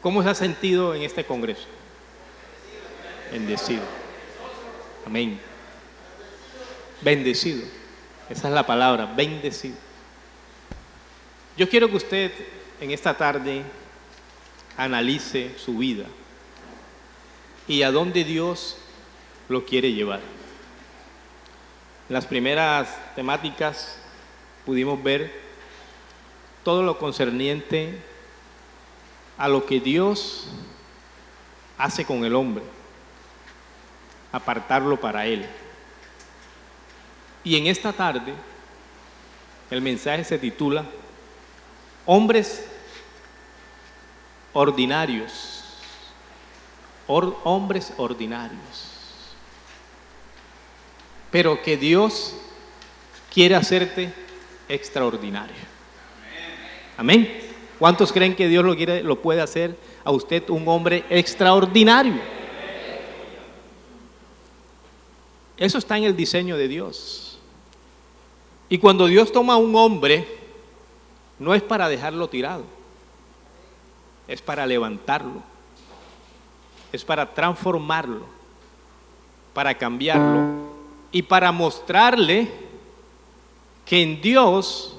¿Cómo se ha sentido en este congreso? Bendecido. Amén. Bendecido. Esa es la palabra, bendecido. Yo quiero que usted en esta tarde analice su vida y a dónde Dios lo quiere llevar. En las primeras temáticas pudimos ver todo lo concerniente a lo que Dios hace con el hombre, apartarlo para Él. Y en esta tarde el mensaje se titula Hombres ordinarios. Hombres ordinarios. Pero que Dios quiere hacerte extraordinario. Amén. ¿Cuántos creen que Dios lo puede hacer a usted un hombre extraordinario? Eso está en el diseño de Dios. Y cuando Dios toma a un hombre, no es para dejarlo tirado, es para levantarlo, es para transformarlo, para cambiarlo y para mostrarle que en Dios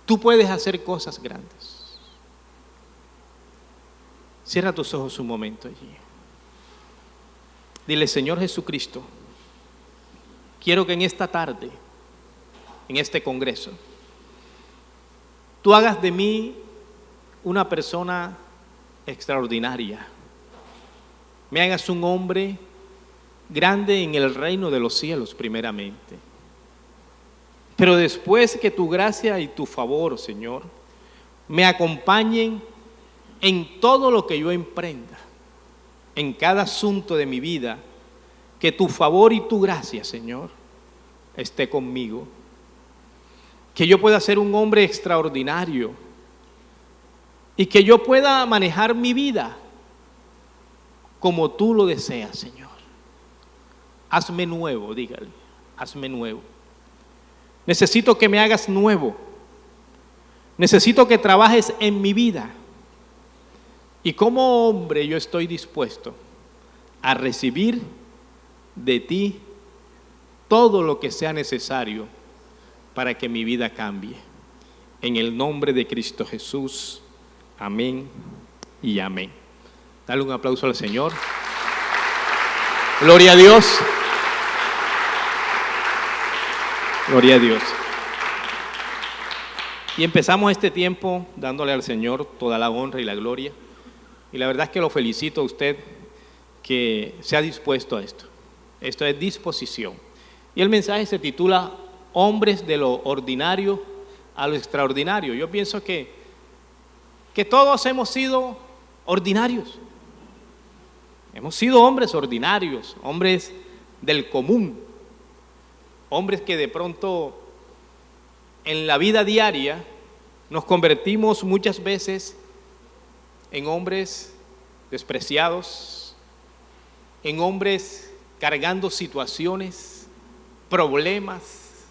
tú puedes hacer cosas grandes. Cierra tus ojos un momento allí. Dile: Señor Jesucristo, quiero que en esta tarde, en este congreso, tú hagas de mí una persona extraordinaria. Me hagas un hombre grande en el reino de los cielos primeramente. Pero después que tu gracia y tu favor, Señor, me acompañen en todo lo que yo emprenda, en cada asunto de mi vida, que tu favor y tu gracia, Señor, esté conmigo. Que yo pueda ser un hombre extraordinario y que yo pueda manejar mi vida como tú lo deseas, Señor. Hazme nuevo, dígale, hazme nuevo. Necesito que me hagas nuevo. Necesito que trabajes en mi vida. Y como hombre yo estoy dispuesto a recibir de ti todo lo que sea necesario para que mi vida cambie. En el nombre de Cristo Jesús. Amén y amén. Dale un aplauso al Señor. Gloria a Dios. Gloria a Dios. Y empezamos este tiempo dándole al Señor toda la honra y la gloria. Y la verdad es que lo felicito a usted que se ha dispuesto a esto. Esto es disposición. Y el mensaje se titula Hombres de lo ordinario a lo extraordinario. Yo pienso que todos hemos sido ordinarios. Hemos sido hombres ordinarios, hombres del común. Hombres que de pronto en la vida diaria nos convertimos muchas veces en hombres despreciados, en hombres cargando situaciones, problemas,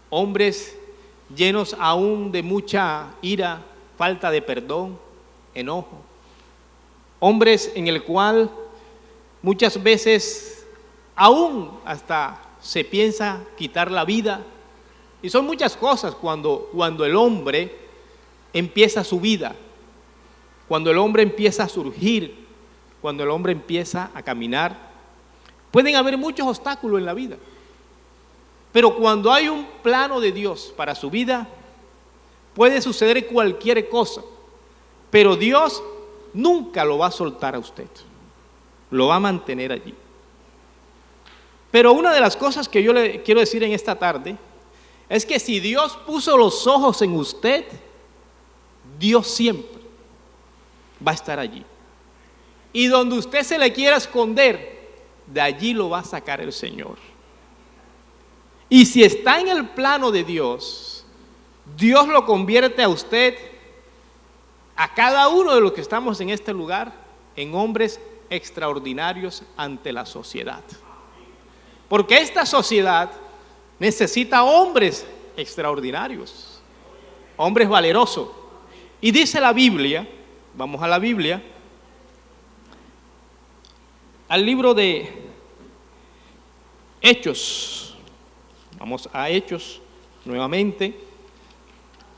hombres llenos aún de mucha ira, falta de perdón, enojo. Hombres en el cual muchas veces aún hasta se piensa quitar la vida. Y son muchas cosas cuando el hombre empieza su vida. Cuando el hombre empieza a surgir, cuando el hombre empieza a caminar, pueden haber muchos obstáculos en la vida. Pero cuando hay un plano de Dios para su vida, puede suceder cualquier cosa. Pero Dios nunca lo va a soltar a usted. Lo va a mantener allí. Pero una de las cosas que yo le quiero decir en esta tarde es que si Dios puso los ojos en usted, Dios siempre va a estar allí. Y donde usted se le quiera esconder, de allí lo va a sacar el Señor. Y si está en el plano de Dios, Dios lo convierte a usted, a cada uno de los que estamos en este lugar, en hombres extraordinarios ante la sociedad. Porque esta sociedad necesita hombres extraordinarios, hombres valerosos. Y dice la Biblia, vamos a la Biblia, al libro de Hechos. Vamos a Hechos nuevamente.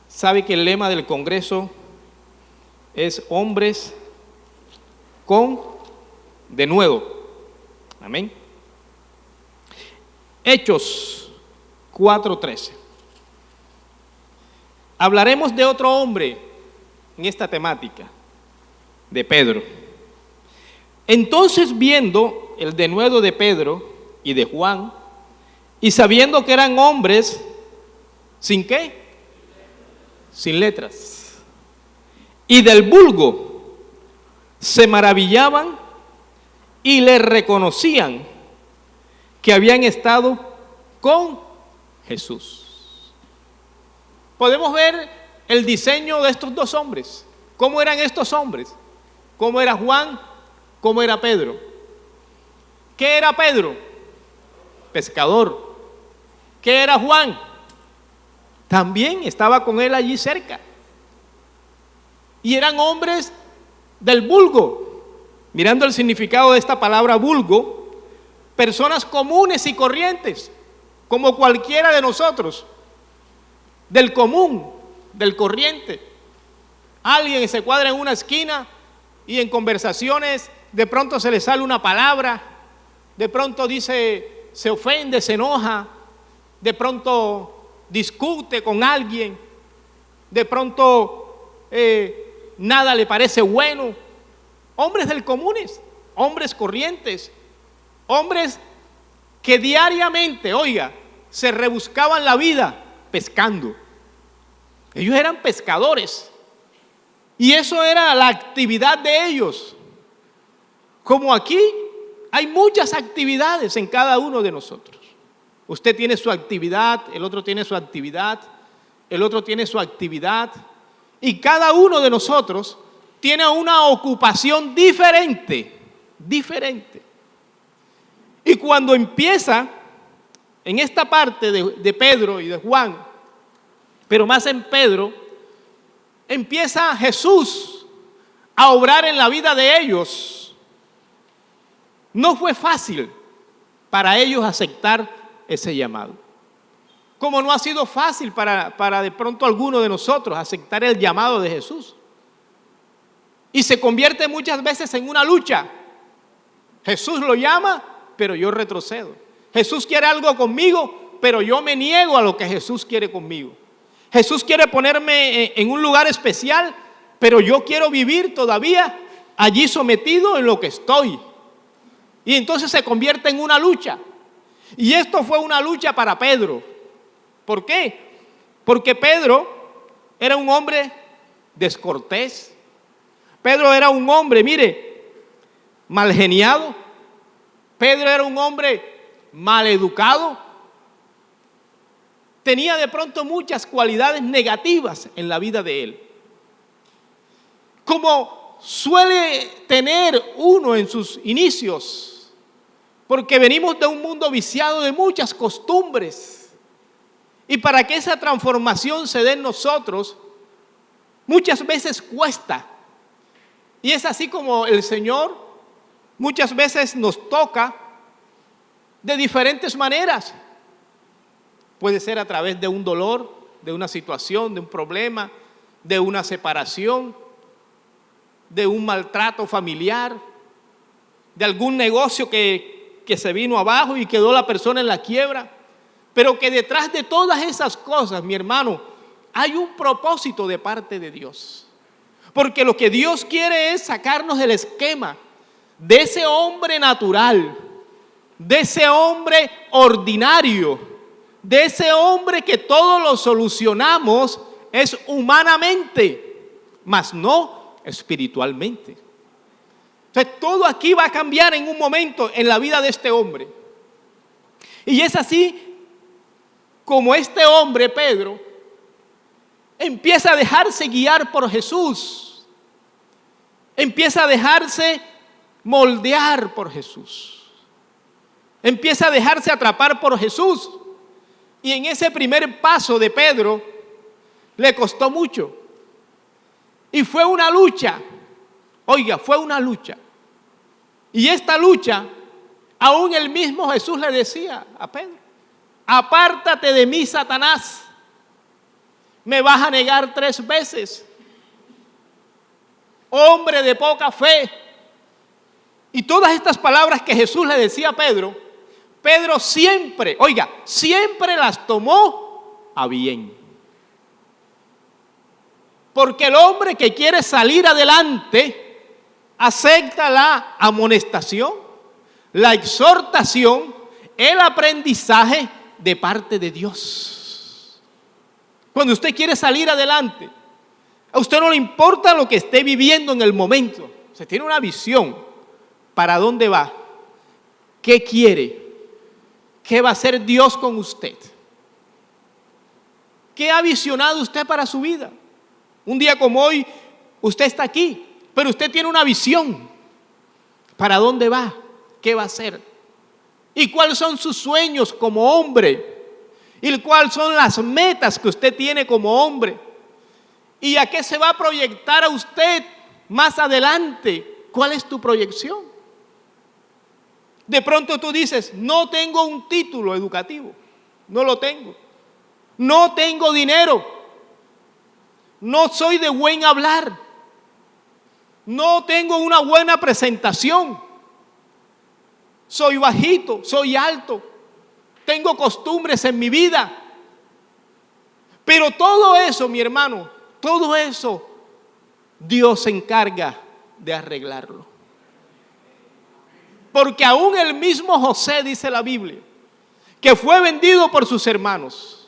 Sabe que el lema del Congreso es hombres con denuedo. Amén. Hechos 4:13. Hablaremos de otro hombre en esta temática, de Pedro. Entonces, viendo el denuedo de Pedro y de Juan, y sabiendo que eran hombres, ¿sin qué? Sin letras, y del vulgo, se maravillaban y le reconocían que habían estado con Jesús. Podemos ver el diseño de estos dos hombres. ¿Cómo eran estos hombres? ¿Cómo era Juan? ¿Cómo era Pedro? ¿Qué era Pedro? Pescador. ¿Qué era Juan? También estaba con él allí cerca. Y eran hombres del vulgo. Mirando el significado de esta palabra vulgo, personas comunes y corrientes, como cualquiera de nosotros, del común, del corriente. Alguien que se cuadra en una esquina y en conversaciones de pronto se le sale una palabra, de pronto dice, se ofende, se enoja, de pronto discute con alguien, de pronto nada le parece bueno. Hombres del comunes, hombres corrientes, hombres que diariamente, oiga, se rebuscaban la vida pescando. Ellos eran pescadores y eso era la actividad de ellos. Como aquí hay muchas actividades en cada uno de nosotros. Usted tiene su actividad, el otro tiene su actividad, el otro tiene su actividad, y cada uno de nosotros tiene una ocupación diferente. Y cuando empieza en esta parte de Pedro y de Juan, pero más en Pedro, empieza Jesús a obrar en la vida de ellos. No fue fácil para ellos aceptar ese llamado, como no ha sido fácil para de pronto alguno de nosotros aceptar el llamado de Jesús. Y se convierte muchas veces en una lucha. Jesús lo llama, pero yo retrocedo. Jesús quiere algo conmigo, pero yo me niego a lo que Jesús quiere conmigo. Jesús quiere ponerme en un lugar especial, pero yo quiero vivir todavía allí sometido en lo que estoy. Y entonces se convierte en una lucha. Y esto fue una lucha para Pedro. ¿Por qué? Porque Pedro era un hombre descortés. Pedro era un hombre, mire, malgeniado. Pedro era un hombre maleducado. Tenía de pronto muchas cualidades negativas en la vida de él. Como suele tener uno en sus inicios, porque venimos de un mundo viciado de muchas costumbres. Y para que esa transformación se dé en nosotros, muchas veces cuesta. Y es así como el Señor muchas veces nos toca de diferentes maneras. Puede ser a través de un dolor, de una situación, de un problema, de una separación, de un maltrato familiar, de algún negocio que se vino abajo y quedó la persona en la quiebra. Pero que detrás de todas esas cosas, mi hermano, hay un propósito de parte de Dios. Porque lo que Dios quiere es sacarnos del esquema de ese hombre natural, de ese hombre ordinario, de ese hombre que todo lo solucionamos es humanamente, mas no espiritualmente. Entonces todo aquí va a cambiar en un momento en la vida de este hombre. Y es así como este hombre, Pedro, empieza a dejarse guiar por Jesús. Empieza a dejarse moldear por Jesús. Empieza a dejarse atrapar por Jesús. Y en ese primer paso de Pedro le costó mucho. Y fue una lucha. Oiga, fue una lucha. Y esta lucha, aún el mismo Jesús le decía a Pedro: apártate de mí, Satanás, me vas a negar 3 veces. Hombre de poca fe. Y todas estas palabras que Jesús le decía a Pedro, Pedro siempre las tomó a bien. Porque el hombre que quiere salir adelante acepta la amonestación, la exhortación, el aprendizaje de parte de Dios. Cuando usted quiere salir adelante, a usted no le importa lo que esté viviendo en el momento. Usted tiene una visión. ¿Para dónde va? ¿Qué quiere? ¿Qué va a hacer Dios con usted? ¿Qué ha visionado usted para su vida? Un día como hoy, usted está aquí, pero usted tiene una visión. ¿Para dónde va? ¿Qué va a hacer? ¿Y cuáles son sus sueños como hombre? ¿Y cuáles son las metas que usted tiene como hombre? ¿Y a qué se va a proyectar a usted más adelante? ¿Cuál es tu proyección? De pronto tú dices: no tengo un título educativo, no lo tengo. No tengo dinero. No soy de buen hablar. No tengo una buena presentación. Soy bajito, soy alto. Tengo costumbres en mi vida. Pero todo eso, mi hermano, todo eso, Dios se encarga de arreglarlo. Porque aún el mismo José, dice la Biblia, que fue vendido por sus hermanos,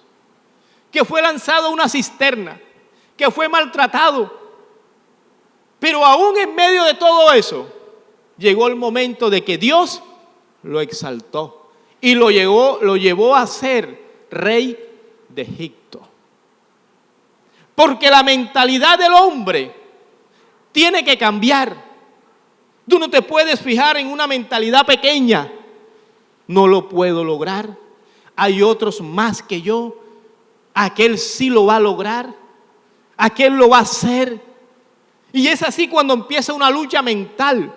que fue lanzado a una cisterna, que fue maltratado, pero aún en medio de todo eso, llegó el momento de que Dios lo exaltó y lo llevó a ser rey de Egipto. Porque la mentalidad del hombre tiene que cambiar. Tú no te puedes fijar en una mentalidad pequeña. No lo puedo lograr. Hay otros más que yo. Aquel sí lo va a lograr. Aquel lo va a hacer. Y es así cuando empieza una lucha mental.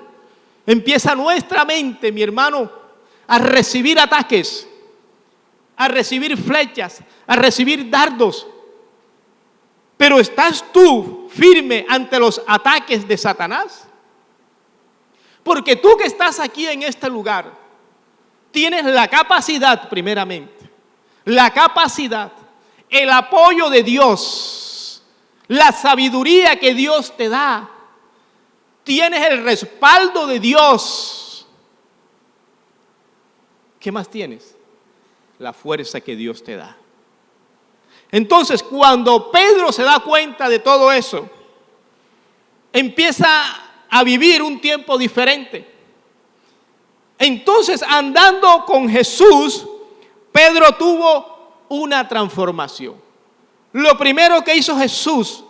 Empieza nuestra mente, mi hermano, a recibir ataques, a recibir flechas, a recibir dardos. Pero ¿estás tú firme ante los ataques de Satanás? Porque tú que estás aquí en este lugar, tienes la capacidad, primeramente, la capacidad, el apoyo de Dios, la sabiduría que Dios te da. Tienes el respaldo de Dios. ¿Qué más tienes? La fuerza que Dios te da. Entonces, cuando Pedro se da cuenta de todo eso, empieza a vivir un tiempo diferente. Entonces, andando con Jesús, Pedro tuvo una transformación. Lo primero que hizo Jesús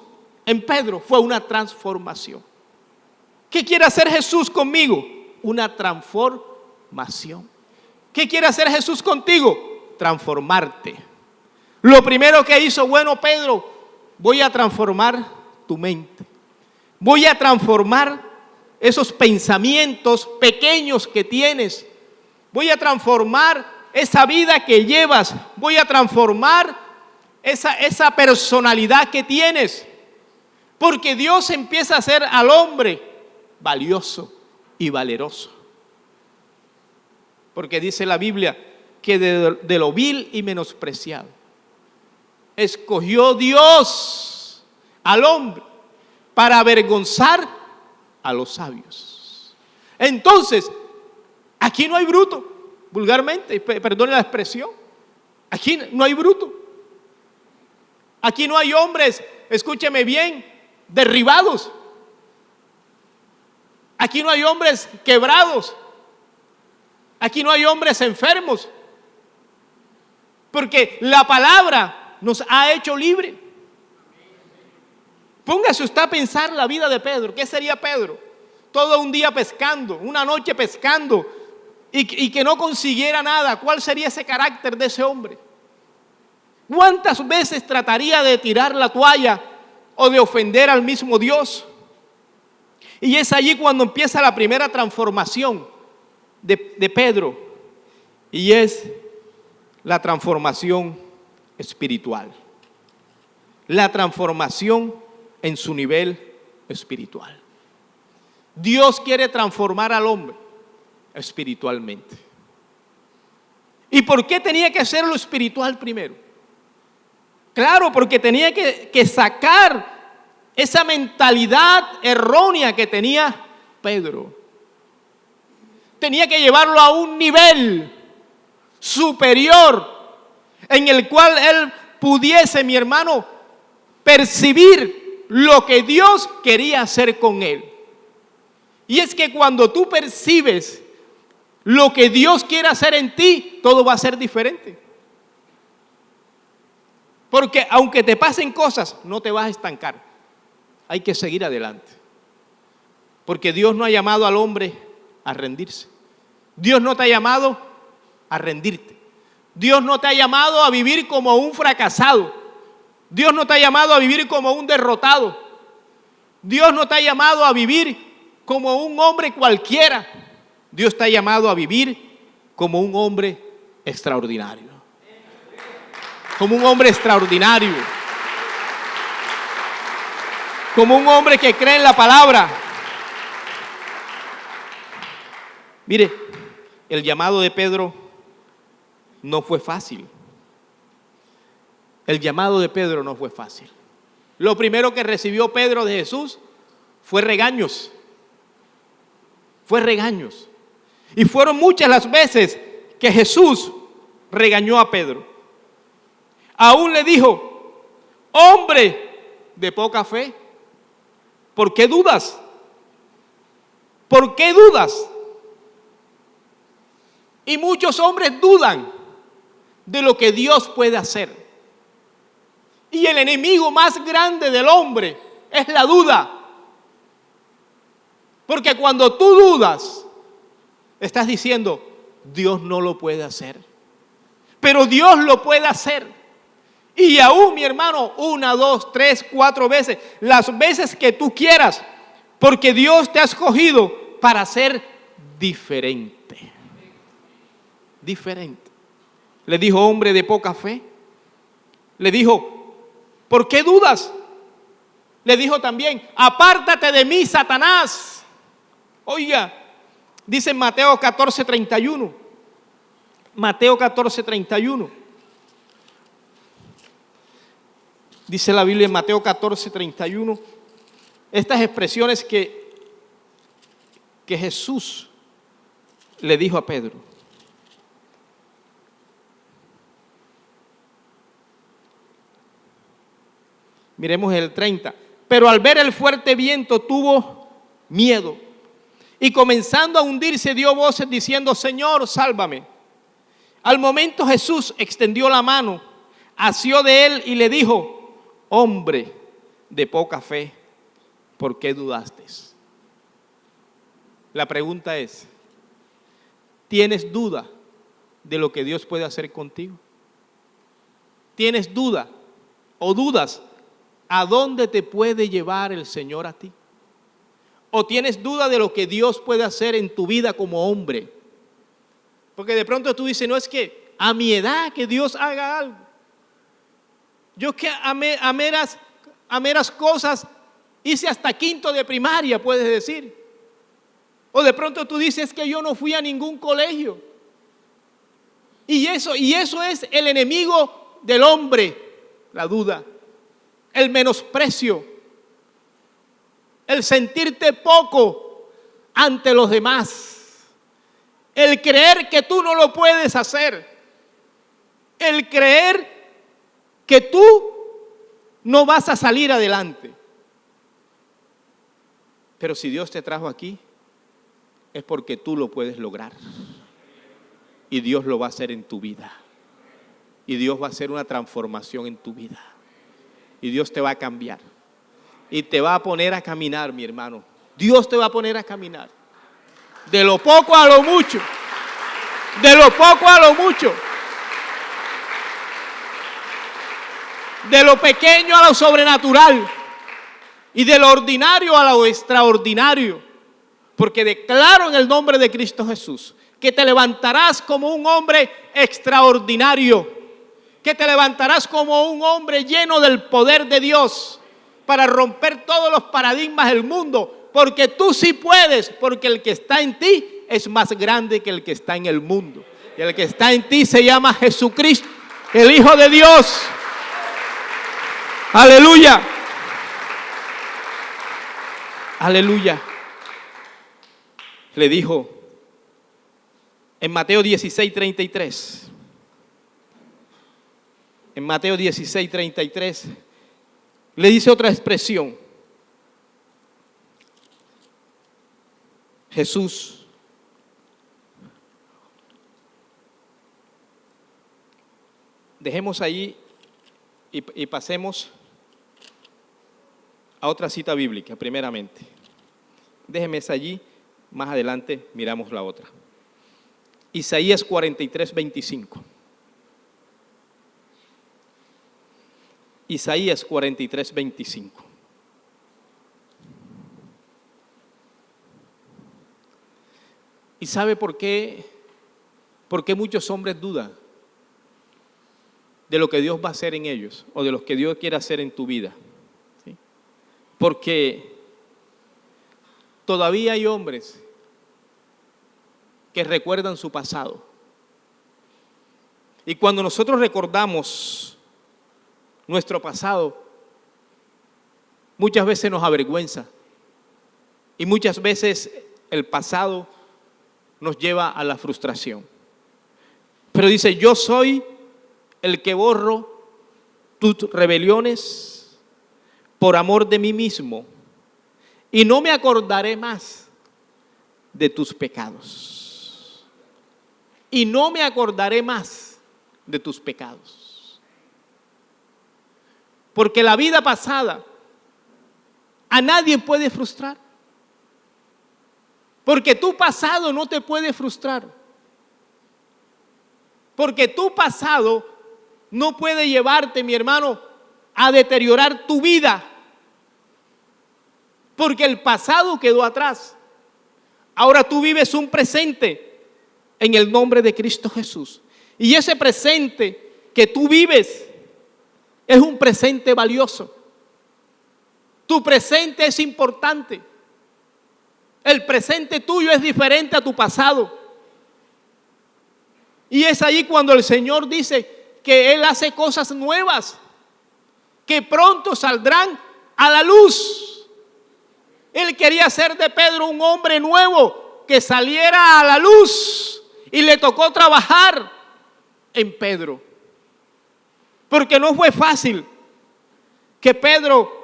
en Pedro fue una transformación. ¿Qué quiere hacer Jesús conmigo? Una transformación. ¿Qué quiere hacer Jesús contigo? Transformarte. Lo primero que hizo, bueno, Pedro, voy a transformar tu mente. Voy a transformar esos pensamientos pequeños que tienes. Voy a transformar esa vida que llevas. Voy a transformar esa personalidad que tienes. Porque Dios empieza a hacer al hombre valioso y valeroso. Porque dice la Biblia que de lo vil y menospreciado escogió Dios al hombre para avergonzar a los sabios. Entonces, aquí no hay bruto, vulgarmente, perdone la expresión. Aquí no hay bruto. Aquí no hay hombres, escúcheme bien, derribados. Aquí no hay hombres quebrados. Aquí no hay hombres enfermos. Porque la palabra nos ha hecho libre. Póngase usted a pensar la vida de Pedro. ¿Qué sería Pedro? Todo un día pescando, una noche pescando y que no consiguiera nada. ¿Cuál sería ese carácter de ese hombre? ¿Cuántas veces trataría de tirar la toalla o de ofender al mismo Dios? Y es allí cuando empieza la primera transformación. de Pedro, y es la transformación espiritual. La transformación en su nivel espiritual. Dios quiere transformar al hombre espiritualmente. ¿Y por qué tenía que ser lo espiritual primero? Claro, porque tenía que sacar esa mentalidad errónea que tenía Pedro. Tenía que llevarlo a un nivel superior en el cual él pudiese, mi hermano, percibir lo que Dios quería hacer con él. Y es que cuando tú percibes lo que Dios quiere hacer en ti, todo va a ser diferente. Porque aunque te pasen cosas, no te vas a estancar. Hay que seguir adelante. Porque Dios no ha llamado al hombre a rendirse. Dios no te ha llamado a rendirte. Dios no te ha llamado a vivir como un fracasado. Dios no te ha llamado a vivir como un derrotado. Dios no te ha llamado a vivir como un hombre cualquiera. Dios te ha llamado a vivir como un hombre extraordinario. Como un hombre extraordinario. Como un hombre que cree en la palabra. Mire, el llamado de Pedro no fue fácil. El llamado de Pedro no fue fácil. Lo primero que recibió Pedro de Jesús fue regaños. Fue regaños. Y fueron muchas las veces que Jesús regañó a Pedro. Aún le dijo: hombre de poca fe, ¿por qué dudas? ¿Por qué dudas? Y muchos hombres dudan de lo que Dios puede hacer. Y el enemigo más grande del hombre es la duda. Porque cuando tú dudas, estás diciendo: Dios no lo puede hacer. Pero Dios lo puede hacer. Y aún, mi hermano, 1, 2, 3, 4 veces, las veces que tú quieras, porque Dios te ha escogido para ser diferente. Diferente. Le dijo: hombre de poca fe. Le dijo: ¿por qué dudas? Le dijo también: apártate de mí, Satanás. Oiga, dice en Mateo 14:31. Mateo 14:31. Dice la Biblia en Mateo 14:31. Estas expresiones que Jesús le dijo a Pedro. Miremos el 30. Pero al ver el fuerte viento tuvo miedo. Y comenzando a hundirse dio voces diciendo: Señor, sálvame. Al momento Jesús extendió la mano, asió de él y le dijo: hombre de poca fe, ¿por qué dudaste? La pregunta es: ¿tienes duda de lo que Dios puede hacer contigo? ¿Tienes duda o dudas a dónde te puede llevar el Señor a ti? ¿O tienes duda de lo que Dios puede hacer en tu vida como hombre? Porque de pronto tú dices: no, es que a mi edad que Dios haga algo. Yo que a meras cosas hice hasta quinto de primaria, puedes decir. O de pronto tú dices: que yo no fui a ningún colegio. Y eso es el enemigo del hombre, la duda, el menosprecio, el sentirte poco ante los demás, el creer que tú no lo puedes hacer, el creer que tú no vas a salir adelante. Pero si Dios te trajo aquí, es porque tú lo puedes lograr. Y Dios lo va a hacer en tu vida. Y Dios va a hacer una transformación en tu vida. Y Dios te va a cambiar. Y te va a poner a caminar, mi hermano. Dios te va a poner a caminar. De lo poco a lo mucho. De lo poco a lo mucho. De lo pequeño a lo sobrenatural. Y de lo ordinario a lo extraordinario. Porque declaro en el nombre de Cristo Jesús que te levantarás como un hombre extraordinario, que te levantarás como un hombre lleno del poder de Dios para romper todos los paradigmas del mundo, porque tú sí puedes, porque el que está en ti es más grande que el que está en el mundo. Y el que está en ti se llama Jesucristo, el Hijo de Dios. Aleluya. Aleluya. Le dijo en Mateo 16:33. En Mateo 16:33 le dice otra expresión. Jesús dejemos ahí y pasemos a otra cita bíblica primeramente. Déjeme esa allí, más adelante miramos la otra. Isaías 43:25. Isaías 43:25. ¿Y sabe por qué? Porque muchos hombres dudan de lo que Dios va a hacer en ellos o de lo que Dios quiere hacer en tu vida. ¿Sí? Porque todavía hay hombres que recuerdan su pasado. Y cuando nosotros recordamos nuestro pasado, muchas veces nos avergüenza. Y muchas veces el pasado nos lleva a la frustración. Pero dice, yo soy el que borro tus rebeliones por amor de mí mismo, y no me acordaré más de tus pecados. Y no me acordaré más de tus pecados. Porque la vida pasada a nadie puede frustrar. Porque tu pasado no te puede frustrar. Porque tu pasado no puede llevarte, mi hermano, a deteriorar tu vida. Porque el pasado quedó atrás. Ahora tú vives un presente en el nombre de Cristo Jesús. Y ese presente que tú vives es un presente valioso. Tu presente es importante. El presente tuyo es diferente a tu pasado. Y es ahí cuando el Señor dice que Él hace cosas nuevas, que pronto saldrán a la luz. Él quería hacer de Pedro un hombre nuevo que saliera a la luz, y le tocó trabajar en Pedro. Porque no fue fácil que Pedro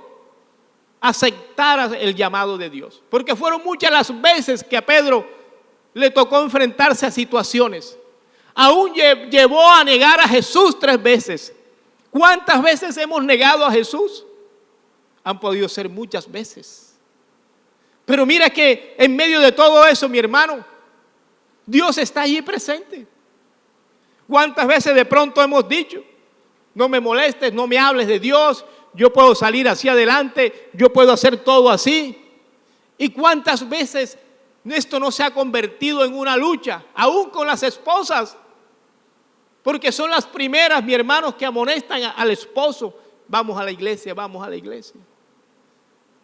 aceptara el llamado de Dios. Porque fueron muchas las veces que a Pedro le tocó enfrentarse a situaciones. Aún llevó a negar a Jesús 3 veces. ¿Cuántas veces hemos negado a Jesús? Han podido ser muchas veces. Pero mira que en medio de todo eso, mi hermano, Dios está allí presente. ¿Cuántas veces de pronto hemos dicho, no me molestes, no me hables de Dios, yo puedo salir hacia adelante, yo puedo hacer todo así? ¿Y cuántas veces esto no se ha convertido en una lucha, aún con las esposas? Porque son las primeras, mi hermano, que amonestan al esposo. Vamos a la iglesia, vamos a la iglesia.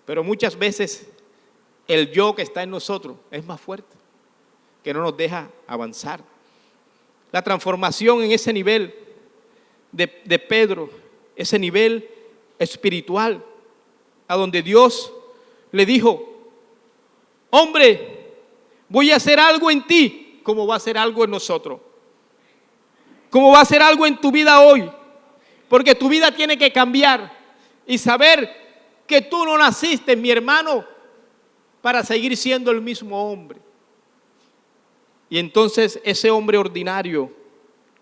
Pero muchas veces el yo que está en nosotros es más fuerte, que no nos deja avanzar. La transformación en ese nivel de Pedro, ese nivel espiritual, a donde Dios le dijo, hombre, voy a hacer algo en ti, como va a hacer algo en nosotros. Como va a hacer algo en tu vida hoy. Porque tu vida tiene que cambiar. Y saber que tú no naciste, mi hermano, para seguir siendo el mismo hombre. Y entonces ese hombre ordinario,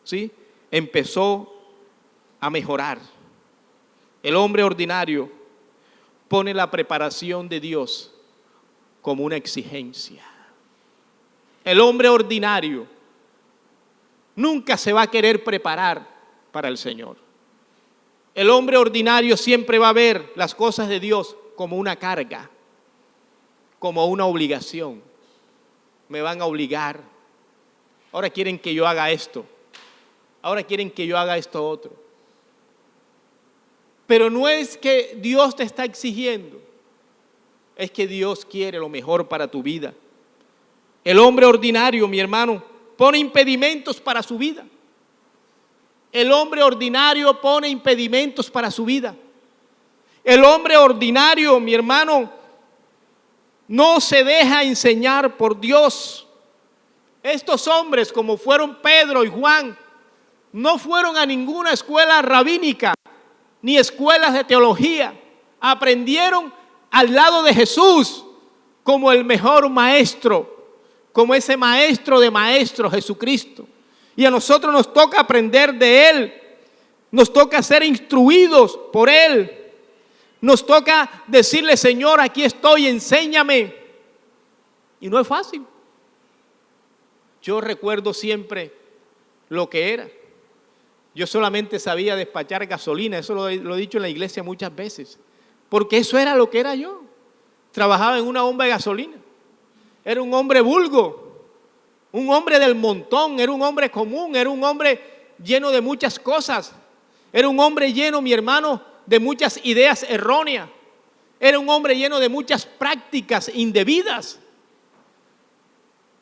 ¿sí?, empezó a mejorar. El hombre ordinario pone la preparación de Dios como una exigencia. El hombre ordinario nunca se va a querer preparar para el Señor. El hombre ordinario siempre va a ver las cosas de Dios como una carga, como una obligación. Me van a obligar, ahora quieren que yo haga esto, ahora quieren que yo haga esto otro. Pero no es que Dios te está exigiendo, es que Dios quiere lo mejor para tu vida. El hombre ordinario, mi hermano, pone impedimentos para su vida. El hombre ordinario pone impedimentos para su vida. El hombre ordinario, mi hermano, no se deja enseñar por Dios. Estos hombres, como fueron Pedro y Juan, no fueron a ninguna escuela rabínica ni escuelas de teología. Aprendieron al lado de Jesús como el mejor maestro, como ese maestro de maestros, Jesucristo. Y a nosotros nos toca aprender de Él, nos toca ser instruidos por Él, nos toca decirle: Señor, aquí estoy, enséñame. Y no es fácil. Yo recuerdo siempre lo que era. Yo solamente sabía despachar gasolina, eso lo he dicho en la iglesia muchas veces, porque eso era lo que era yo. Trabajaba en una bomba de gasolina. Era un hombre vulgo, un hombre del montón, era un hombre común, era un hombre lleno de muchas cosas. Era un hombre lleno, mi hermano, de muchas ideas erróneas. Era un hombre lleno de muchas prácticas indebidas.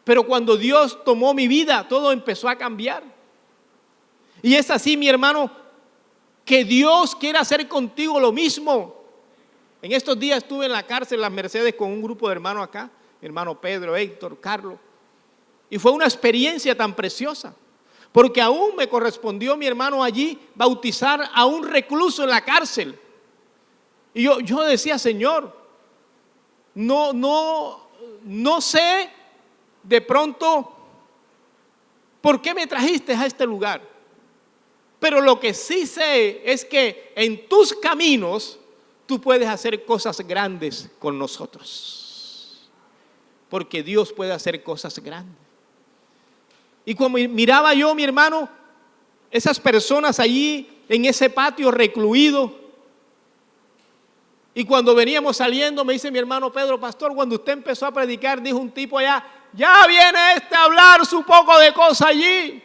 Pero cuando Dios tomó mi vida, todo empezó a cambiar. Y es así, mi hermano, que Dios quiere hacer contigo lo mismo. En estos días estuve en la cárcel Las Mercedes con un grupo de hermanos acá, mi hermano Pedro, Héctor, Carlos. Y fue una experiencia tan preciosa, porque aún me correspondió, mi hermano, allí bautizar a un recluso en la cárcel. Y yo decía: Señor, no sé de pronto por qué me trajiste a este lugar. Pero lo que sí sé es que en tus caminos tú puedes hacer cosas grandes con nosotros. Porque Dios puede hacer cosas grandes. Y como miraba yo, mi hermano, esas personas allí en ese patio recluido, y cuando veníamos saliendo me dice mi hermano Pedro: pastor, cuando usted empezó a predicar, dijo un tipo allá: ya viene a hablar su poco de cosas allí.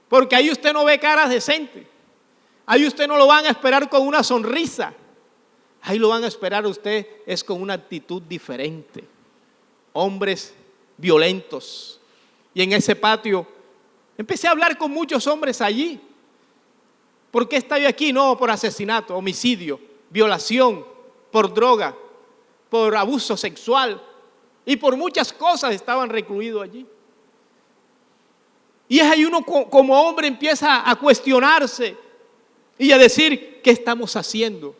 Porque ahí usted no ve caras decentes. Ahí usted no lo van a esperar con una sonrisa. Ahí lo van a esperar usted es con una actitud diferente. Hombres violentos. Y en ese patio empecé a hablar con muchos hombres allí. ¿Por qué está yo aquí? No, por asesinato, homicidio, violación, por droga, por abuso sexual y por muchas cosas estaban recluidos allí. Y es ahí uno como hombre empieza a cuestionarse y a decir: ¿qué estamos haciendo?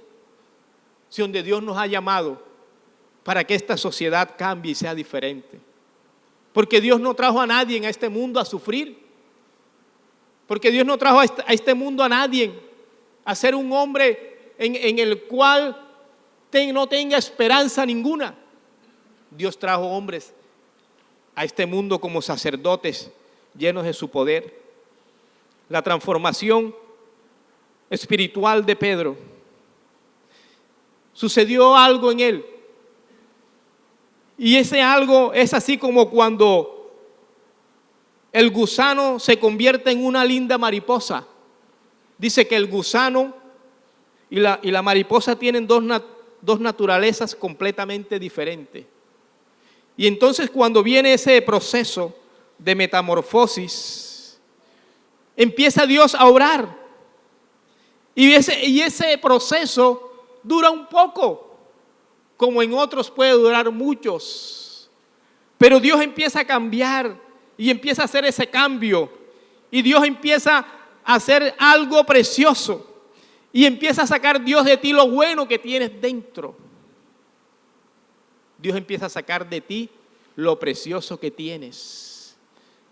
Si donde Dios nos ha llamado para que esta sociedad cambie y sea diferente. Porque Dios no trajo a nadie a este mundo a sufrir. Porque Dios no trajo a este mundo a nadie a ser un hombre en el cual no tenga esperanza ninguna. Dios trajo hombres a este mundo como sacerdotes llenos de su poder. La transformación espiritual de Pedro. Sucedió algo en él. Y ese algo es así como cuando el gusano se convierte en una linda mariposa. Dice que el gusano y la mariposa tienen dos naturalezas completamente diferentes. Y entonces cuando viene ese proceso de metamorfosis, empieza Dios a obrar. Y ese proceso dura un poco, como en otros puede durar muchos. Pero Dios empieza a cambiar y empieza a hacer ese cambio. Y Dios empieza a hacer algo precioso. Y empieza a sacar Dios de ti lo bueno que tienes dentro. Dios empieza a sacar de ti lo precioso que tienes.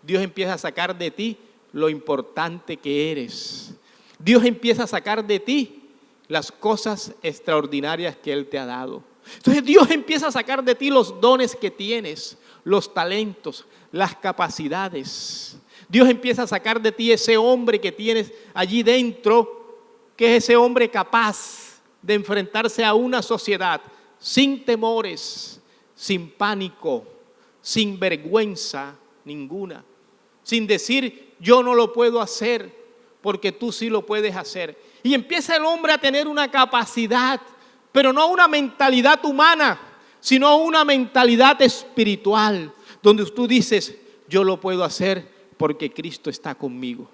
Dios empieza a sacar de ti lo importante que eres. Dios empieza a sacar de ti las cosas extraordinarias que Él te ha dado. Entonces Dios empieza a sacar de ti los dones que tienes, los talentos, las capacidades. Dios empieza a sacar de ti ese hombre que tienes allí dentro, que es ese hombre capaz de enfrentarse a una sociedad sin temores, sin pánico, sin vergüenza ninguna. Sin decir, yo no lo puedo hacer, porque tú sí lo puedes hacer. Y empieza el hombre a tener una capacidad, pero no una mentalidad humana, sino una mentalidad espiritual, donde tú dices, yo lo puedo hacer porque Cristo está conmigo.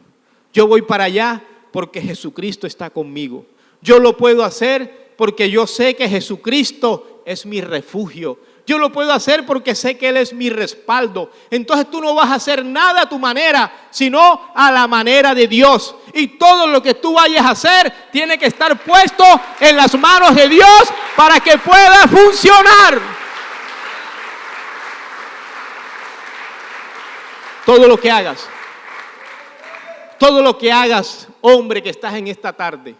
Yo voy para allá porque Jesucristo está conmigo. Yo lo puedo hacer porque yo sé que Jesucristo es mi refugio. Yo lo puedo hacer porque sé que Él es mi respaldo. Entonces tú no vas a hacer nada a tu manera, sino a la manera de Dios. Y todo lo que tú vayas a hacer tiene que estar puesto en las manos de Dios para que pueda funcionar. Todo lo que hagas, hombre que estás en esta tarde,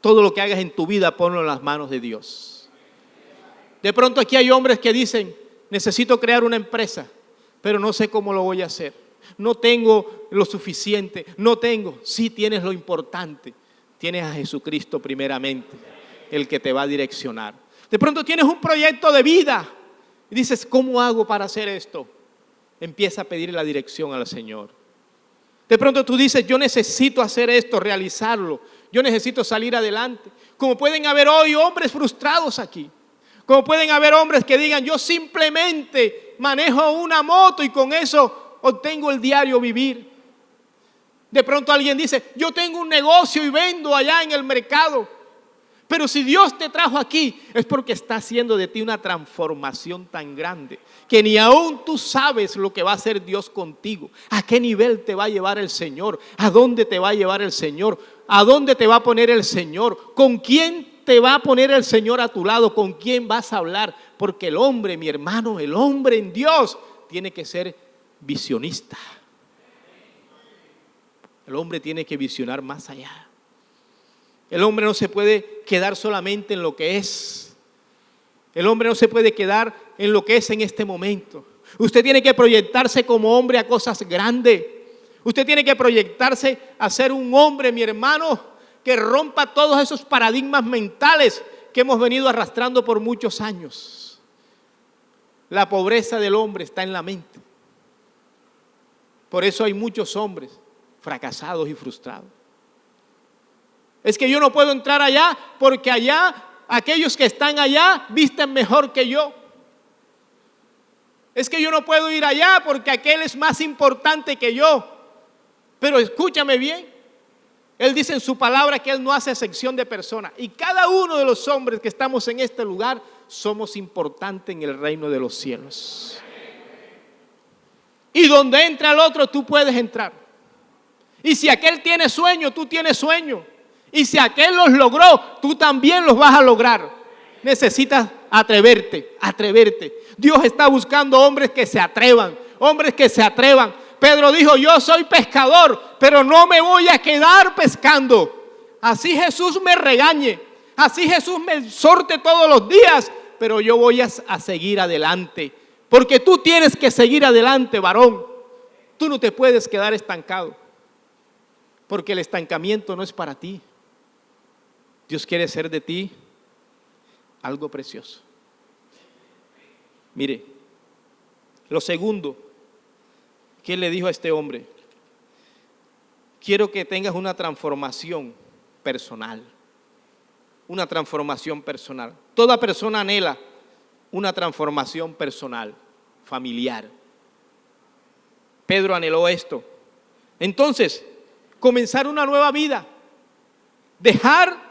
todo lo que hagas en tu vida, ponlo en las manos de Dios. De pronto aquí hay hombres que dicen, necesito crear una empresa, pero no sé cómo lo voy a hacer. No tengo lo suficiente, no tengo. Sí tienes lo importante. Tienes a Jesucristo primeramente, el que te va a direccionar. De pronto tienes un proyecto de vida y dices, ¿cómo hago para hacer esto? Empieza a pedir la dirección al Señor. De pronto tú dices, yo necesito hacer esto, realizarlo. Yo necesito salir adelante. Como pueden haber hoy hombres frustrados aquí. Como pueden haber hombres que digan, yo simplemente manejo una moto y con eso obtengo el diario vivir. De pronto alguien dice, yo tengo un negocio y vendo allá en el mercado. Pero si Dios te trajo aquí, es porque está haciendo de ti una transformación tan grande que ni aún tú sabes lo que va a hacer Dios contigo. ¿A qué nivel te va a llevar el Señor? ¿A dónde te va a llevar el Señor? ¿A dónde te va a poner el Señor? ¿Con quién te va a poner el Señor a tu lado? ¿Con quién vas a hablar? Porque el hombre, mi hermano, el hombre en Dios tiene que ser visionista. El hombre tiene que visionar más allá. El hombre no se puede quedar solamente en lo que es. El hombre no se puede quedar en lo que es en este momento. Usted tiene que proyectarse como hombre a cosas grandes. Usted tiene que proyectarse a ser un hombre, mi hermano, que rompa todos esos paradigmas mentales que hemos venido arrastrando por muchos años. La pobreza del hombre está en la mente. Por eso hay muchos hombres fracasados y frustrados. Es que yo no puedo entrar allá porque allá, aquellos que están allá visten mejor que yo. Es que yo no puedo ir allá porque aquel es más importante que yo. Pero escúchame bien, Él dice en su palabra que Él no hace excepción de personas. Y cada uno de los hombres que estamos en este lugar somos importantes en el reino de los cielos. Y donde entra el otro, tú puedes entrar. Y si aquel tiene sueño, tú tienes sueño. Y si aquel los logró, tú también los vas a lograr. Necesitas atreverte. Dios está buscando hombres que se atrevan. Pedro dijo, yo soy pescador, pero no me voy a quedar pescando. Así Jesús me regañe, así Jesús me exhorte todos los días, pero yo voy a seguir adelante. Porque tú tienes que seguir adelante, varón. Tú no te puedes quedar estancado, porque el estancamiento no es para ti. Dios quiere hacer de ti algo precioso. Mire, lo segundo que Él le dijo a este hombre, quiero que tengas una transformación personal. Una transformación personal. Toda persona anhela una transformación personal, familiar. Pedro anheló esto. Entonces, comenzar una nueva vida. Dejar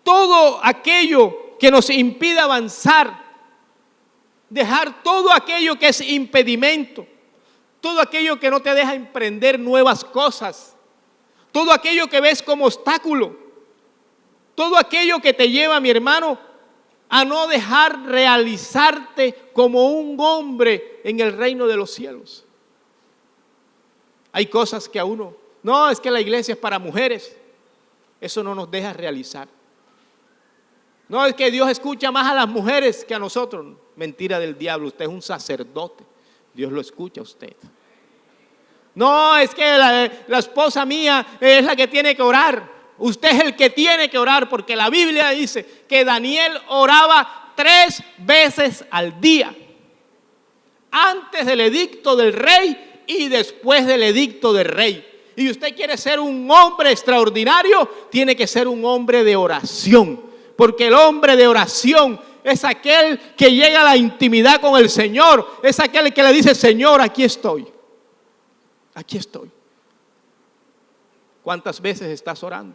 todo aquello que nos impide avanzar. Dejar todo aquello que es impedimento. Todo aquello que no te deja emprender nuevas cosas. Todo aquello que ves como obstáculo. Todo aquello que te lleva, mi hermano, a no dejar realizarte como un hombre en el reino de los cielos. Hay cosas que a uno, no, es que la iglesia es para mujeres. Eso no nos deja realizar. No, es que Dios escucha más a las mujeres que a nosotros. Mentira del diablo, usted es un sacerdote. Dios lo escucha a usted. No, es que la esposa mía es la que tiene que orar. Usted es el que tiene que orar, porque la Biblia dice que Daniel oraba 3 veces al día. Antes del edicto del rey, y después del edicto del rey. Y usted quiere ser un hombre extraordinario, tiene que ser un hombre de oración. Porque el hombre de oración es aquel que llega a la intimidad con el Señor. Es aquel que le dice: Señor, aquí estoy. Aquí estoy. ¿Cuántas veces estás orando?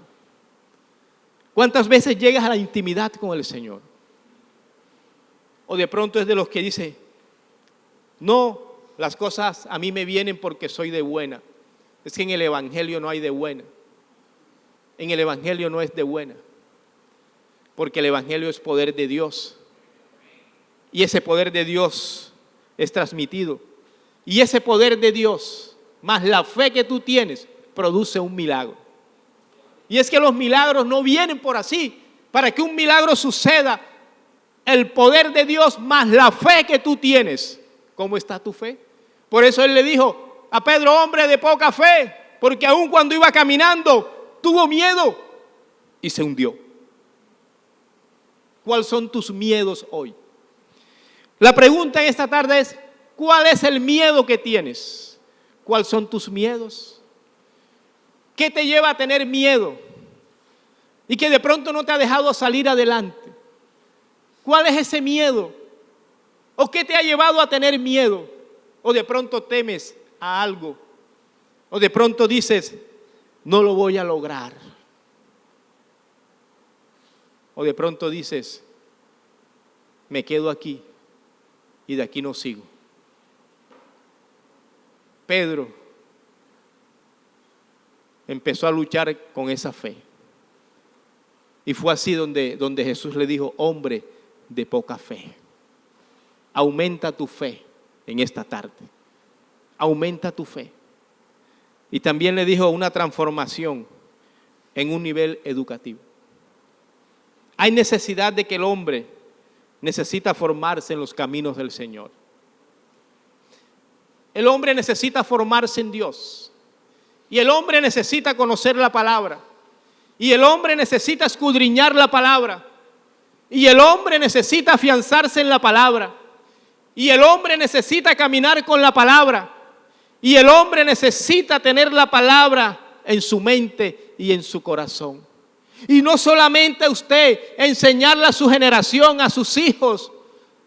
¿Cuántas veces llegas a la intimidad con el Señor? O de pronto es de los que dice: no, las cosas a mí me vienen porque soy de buena. Es que en el Evangelio no hay de buena. En el Evangelio no es de buena. Porque el Evangelio es poder de Dios. Y ese poder de Dios es transmitido. Y ese poder de Dios, más la fe que tú tienes, produce un milagro. Y es que los milagros no vienen por así. Para que un milagro suceda, el poder de Dios más la fe que tú tienes. ¿Cómo está tu fe? Por eso él le dijo a Pedro: hombre de poca fe, porque aun cuando iba caminando, tuvo miedo y se hundió. ¿Cuáles son tus miedos hoy? La pregunta en esta tarde es: ¿cuál es el miedo que tienes? ¿Cuáles son tus miedos? ¿Qué te lleva a tener miedo? Y que de pronto no te ha dejado salir adelante. ¿Cuál es ese miedo? ¿O qué te ha llevado a tener miedo? O de pronto temes a algo. O de pronto dices: no lo voy a lograr. O de pronto dices: me quedo aquí y de aquí no sigo. Pedro empezó a luchar con esa fe. Y fue así donde Jesús le dijo: hombre de poca fe, aumenta tu fe en esta tarde. Aumenta tu fe. Y también le dijo una transformación en un nivel educativo. Hay necesidad de que el hombre necesita formarse en los caminos del Señor. El hombre necesita formarse en Dios. Y el hombre necesita conocer la palabra. Y el hombre necesita escudriñar la palabra. Y el hombre necesita afianzarse en la palabra. Y el hombre necesita caminar con la palabra. Y el hombre necesita tener la palabra en su mente y en su corazón. Y no solamente usted enseñarle a su generación, a sus hijos.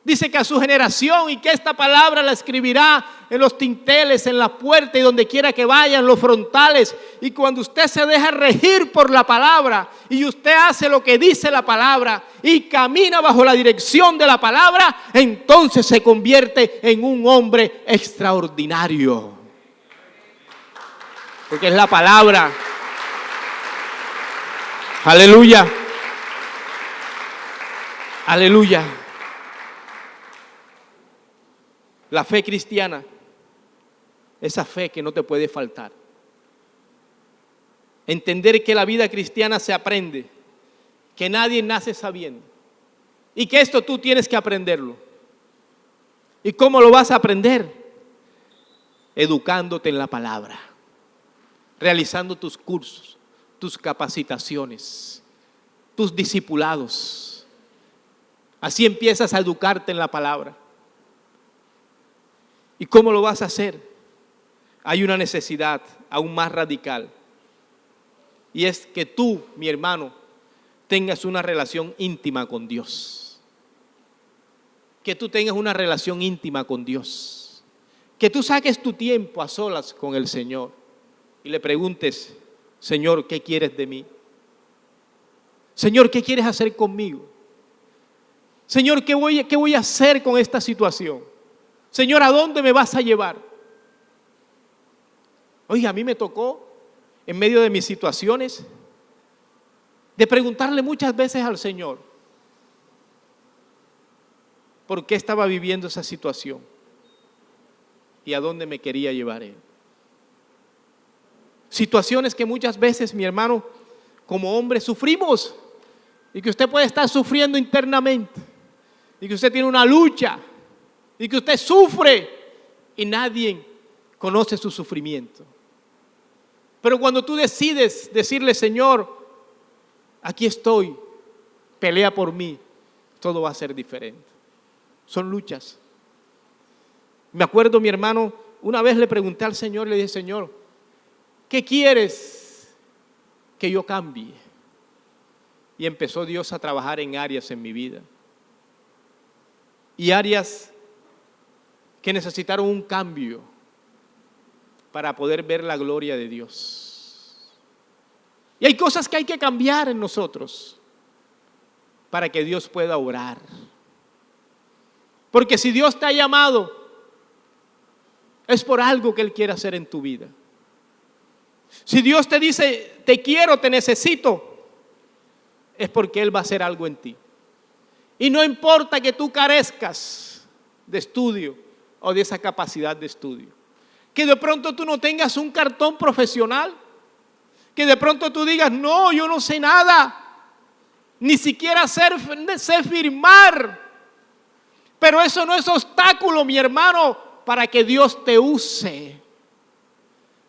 Dice que a su generación, y que esta palabra la escribirá en los tinteles, en la puerta y donde quiera que vayan, los frontales. Y cuando usted se deja regir por la palabra y usted hace lo que dice la palabra y camina bajo la dirección de la palabra, entonces se convierte en un hombre extraordinario. Porque es la palabra. Aleluya. Aleluya. La fe cristiana, esa fe que no te puede faltar. Entender que la vida cristiana se aprende, que nadie nace sabiendo y que esto tú tienes que aprenderlo. ¿Y cómo lo vas a aprender? Educándote en la palabra, realizando tus cursos, tus capacitaciones, tus discipulados. Así empiezas a educarte en la palabra. ¿Y cómo lo vas a hacer? Hay una necesidad aún más radical. Y es que tú, mi hermano, tengas una relación íntima con Dios. Que tú tengas una relación íntima con Dios. Que tú saques tu tiempo a solas con el Señor y le preguntes: Señor, ¿qué quieres de mí? Señor, ¿qué quieres hacer conmigo? Señor, ¿qué voy a hacer con esta situación? Señor, ¿a dónde me vas a llevar? Oiga, a mí me tocó, en medio de mis situaciones, de preguntarle muchas veces al Señor por qué estaba viviendo esa situación y a dónde me quería llevar Él. Situaciones que muchas veces, mi hermano, como hombre sufrimos, y que usted puede estar sufriendo internamente, y que usted tiene una lucha, y que usted sufre y nadie conoce su sufrimiento. Pero cuando tú decides decirle: Señor, aquí estoy, pelea por mí, todo va a ser diferente. Son luchas. Me acuerdo, mi hermano, una vez le pregunté al Señor, le dije, Señor, ¿qué quieres que yo cambie? Y empezó Dios a trabajar en áreas en mi vida. Y áreas que necesitaron un cambio para poder ver la gloria de Dios. Y hay cosas que hay que cambiar en nosotros para que Dios pueda obrar. Porque si Dios te ha llamado, es por algo que Él quiere hacer en tu vida. Si Dios te dice, te quiero, te necesito, es porque Él va a hacer algo en ti. Y no importa que tú carezcas de estudio o de esa capacidad de estudio. Que de pronto tú no tengas un cartón profesional. Que de pronto tú digas, no, yo no sé nada. Ni siquiera sé firmar. Pero eso no es obstáculo, mi hermano, para que Dios te use.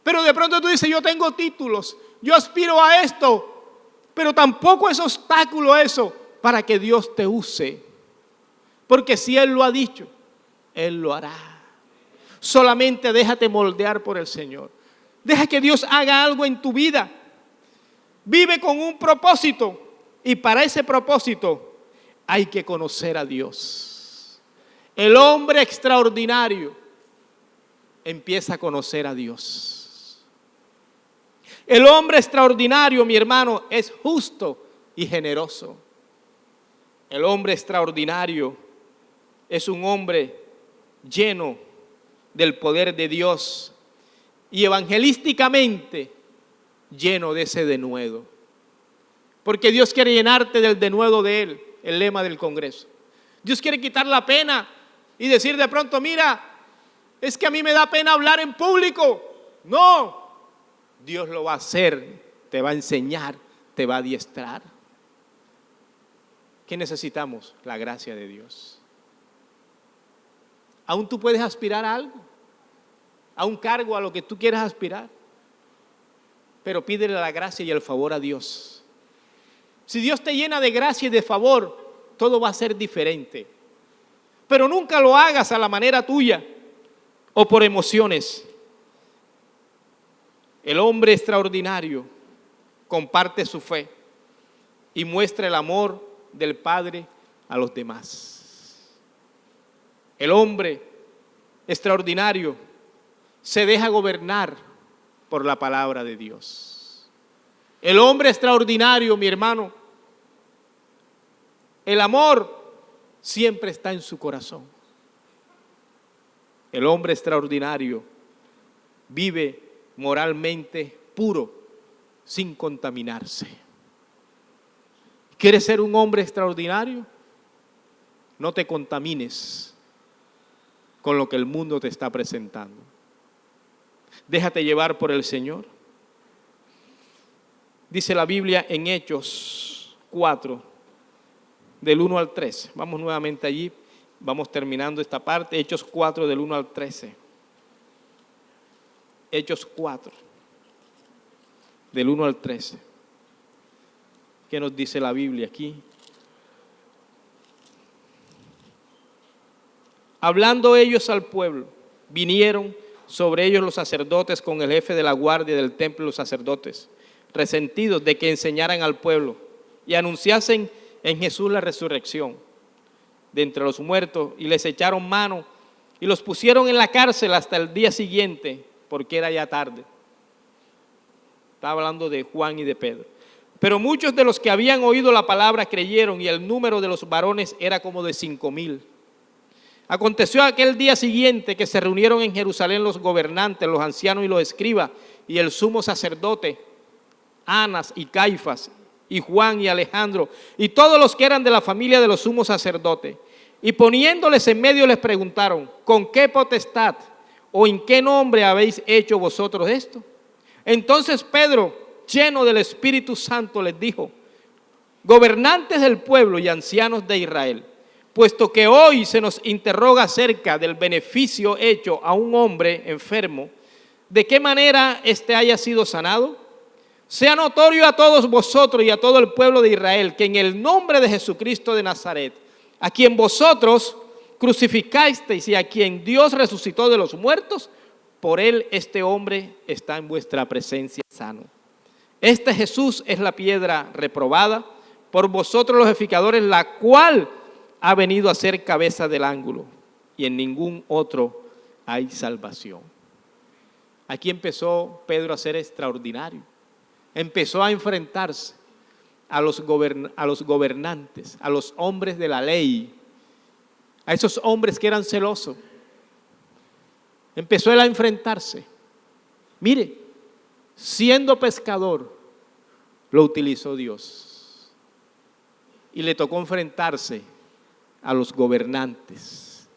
Pero de pronto tú dices, yo tengo títulos, yo aspiro a esto. Pero tampoco es obstáculo eso para que Dios te use. Porque si Él lo ha dicho, Él lo hará. Solamente déjate moldear por el Señor. Deja que Dios haga algo en tu vida. Vive con un propósito. Y para ese propósito hay que conocer a Dios. El hombre extraordinario empieza a conocer a Dios. El hombre extraordinario, mi hermano, es justo y generoso. El hombre extraordinario es un hombre lleno del poder de Dios y evangelísticamente lleno de ese denuedo. Porque Dios quiere llenarte del denuedo de Él, el lema del Congreso. Dios quiere quitar la pena y decir de pronto, mira, es que a mí me da pena hablar en público. No. Dios lo va a hacer, te va a enseñar, te va a adiestrar. ¿Qué necesitamos? La gracia de Dios. Aún tú puedes aspirar a algo, a un cargo, a lo que tú quieras aspirar. Pero pídele la gracia y el favor a Dios. Si Dios te llena de gracia y de favor, todo va a ser diferente. Pero nunca lo hagas a la manera tuya o por emociones. El hombre extraordinario comparte su fe y muestra el amor del Padre a los demás. El hombre extraordinario se deja gobernar por la palabra de Dios. El hombre extraordinario, mi hermano, el amor siempre está en su corazón. El hombre extraordinario vive moralmente puro, sin contaminarse. ¿Quieres ser un hombre extraordinario? No te contamines con lo que el mundo te está presentando. Déjate llevar por el Señor. Dice la Biblia en Hechos 4, del 1 al 13. Vamos nuevamente allí, vamos terminando esta parte. Hechos 4, del 1 al 13. Hechos 4, del 1 al 13. ¿Qué nos dice la Biblia aquí? Hablando ellos al pueblo, vinieron sobre ellos los sacerdotes con el jefe de la guardia del templo y los sacerdotes, resentidos de que enseñaran al pueblo y anunciasen en Jesús la resurrección de entre los muertos, y les echaron mano y los pusieron en la cárcel hasta el día siguiente, porque era ya tarde. Estaba hablando de Juan y de Pedro. Pero muchos de los que habían oído la palabra creyeron, y el número de los varones era como de 5,000. Aconteció aquel día siguiente que se reunieron en Jerusalén los gobernantes, los ancianos y los escribas, y el sumo sacerdote, Anas y Caifás, y Juan y Alejandro, y todos los que eran de la familia de los sumos sacerdotes. Y poniéndoles en medio les preguntaron, ¿con qué potestad o en qué nombre habéis hecho vosotros esto? Entonces Pedro, lleno del Espíritu Santo, les dijo, gobernantes del pueblo y ancianos de Israel, puesto que hoy se nos interroga acerca del beneficio hecho a un hombre enfermo, ¿de qué manera éste haya sido sanado? Sea notorio a todos vosotros y a todo el pueblo de Israel que en el nombre de Jesucristo de Nazaret, a quien vosotros crucificasteis y a quien Dios resucitó de los muertos, por él este hombre está en vuestra presencia sano. Este Jesús es la piedra reprobada por vosotros los edificadores, la cual ha venido a ser cabeza del ángulo, y en ningún otro hay salvación. Aquí empezó Pedro a ser extraordinario. Empezó a enfrentarse a los gobernantes, a los hombres de la ley, a esos hombres que eran celosos. Empezó él a enfrentarse. Mire, siendo pescador, lo utilizó Dios. Y le tocó enfrentarse a los gobernantes,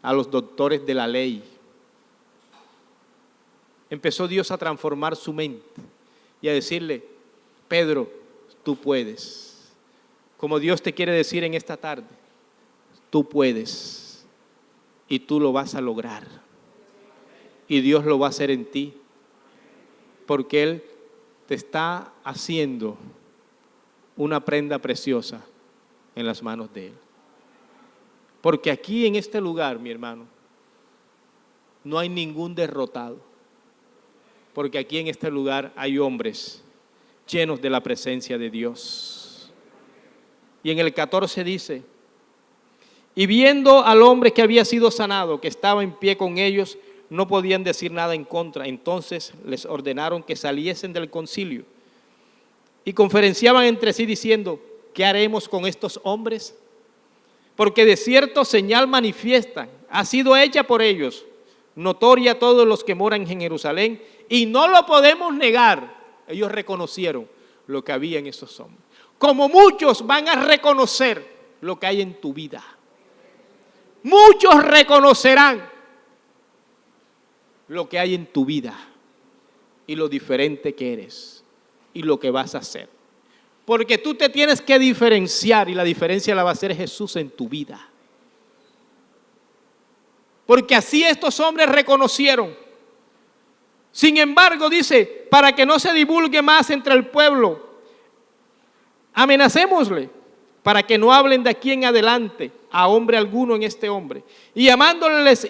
a los doctores de la ley. Empezó Dios a transformar su mente y a decirle: Pedro, tú puedes. Como Dios te quiere decir en esta tarde, tú puedes y tú lo vas a lograr. Y Dios lo va a hacer en ti, porque Él te está haciendo una prenda preciosa en las manos de Él. Porque aquí en este lugar, mi hermano, no hay ningún derrotado. Porque aquí en este lugar hay hombres llenos de la presencia de Dios. Y en el 14 dice: y viendo al hombre que había sido sanado, que estaba en pie con ellos, no podían decir nada en contra. Entonces les ordenaron que saliesen del concilio y conferenciaban entre sí diciendo: ¿qué haremos con estos hombres? Porque de cierto señal manifiesta ha sido hecha por ellos, notoria a todos los que moran en Jerusalén, y no lo podemos negar. Ellos reconocieron lo que había en esos hombres. Como muchos van a reconocer lo que hay en tu vida. Muchos reconocerán lo que hay en tu vida y lo diferente que eres y lo que vas a hacer. Porque tú te tienes que diferenciar, y la diferencia la va a hacer Jesús en tu vida. Porque así estos hombres reconocieron. Sin embargo, dice, para que no se divulgue más entre el pueblo, amenacémosle, para que no hablen de aquí en adelante a hombre alguno en este hombre. Y llamándole les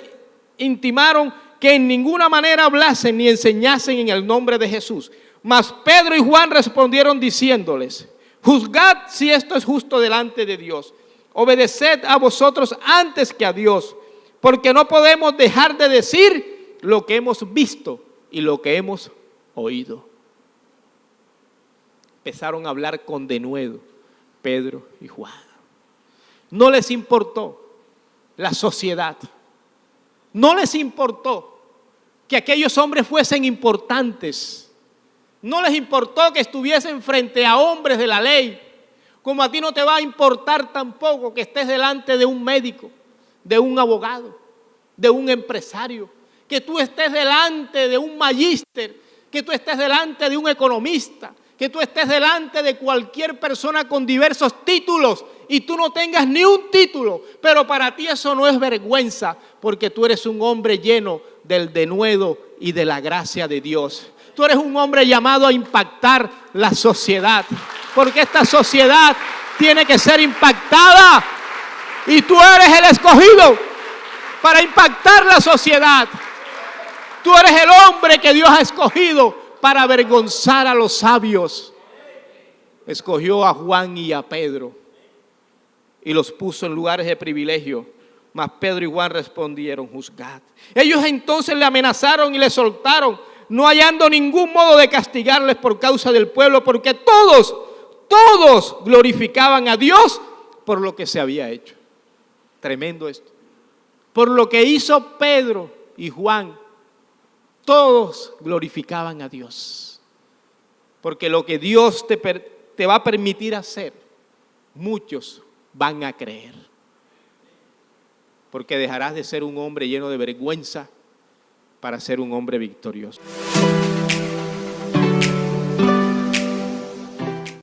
intimaron que en ninguna manera hablasen ni enseñasen en el nombre de Jesús. Mas Pedro y Juan respondieron diciéndoles: juzgad si esto es justo delante de Dios. Obedeced a vosotros antes que a Dios, porque no podemos dejar de decir lo que hemos visto y lo que hemos oído. Empezaron a hablar con denuedo Pedro y Juan. No les importó la sociedad. No les importó que aquellos hombres fuesen importantes. No les importó que estuviesen frente a hombres de la ley. Como a ti no te va a importar tampoco que estés delante de un médico, de un abogado, de un empresario, que tú estés delante de un magíster, que tú estés delante de un economista, que tú estés delante de cualquier persona con diversos títulos y tú no tengas ni un título, pero para ti eso no es vergüenza, porque tú eres un hombre lleno del denuedo y de la gracia de Dios. Tú eres un hombre llamado a impactar la sociedad, porque esta sociedad tiene que ser impactada y tú eres el escogido para impactar la sociedad. Tú eres el hombre que Dios ha escogido para avergonzar a los sabios. Escogió a Juan y a Pedro y los puso en lugares de privilegio. Mas Pedro y Juan respondieron: juzgad. Ellos entonces le amenazaron y le soltaron, no hallando ningún modo de castigarles por causa del pueblo, porque todos glorificaban a Dios por lo que se había hecho. Tremendo esto. Por lo que hizo Pedro y Juan, todos glorificaban a Dios. Porque lo que Dios te va a permitir hacer, muchos van a creer. Porque dejarás de ser un hombre lleno de vergüenza para ser un hombre victorioso.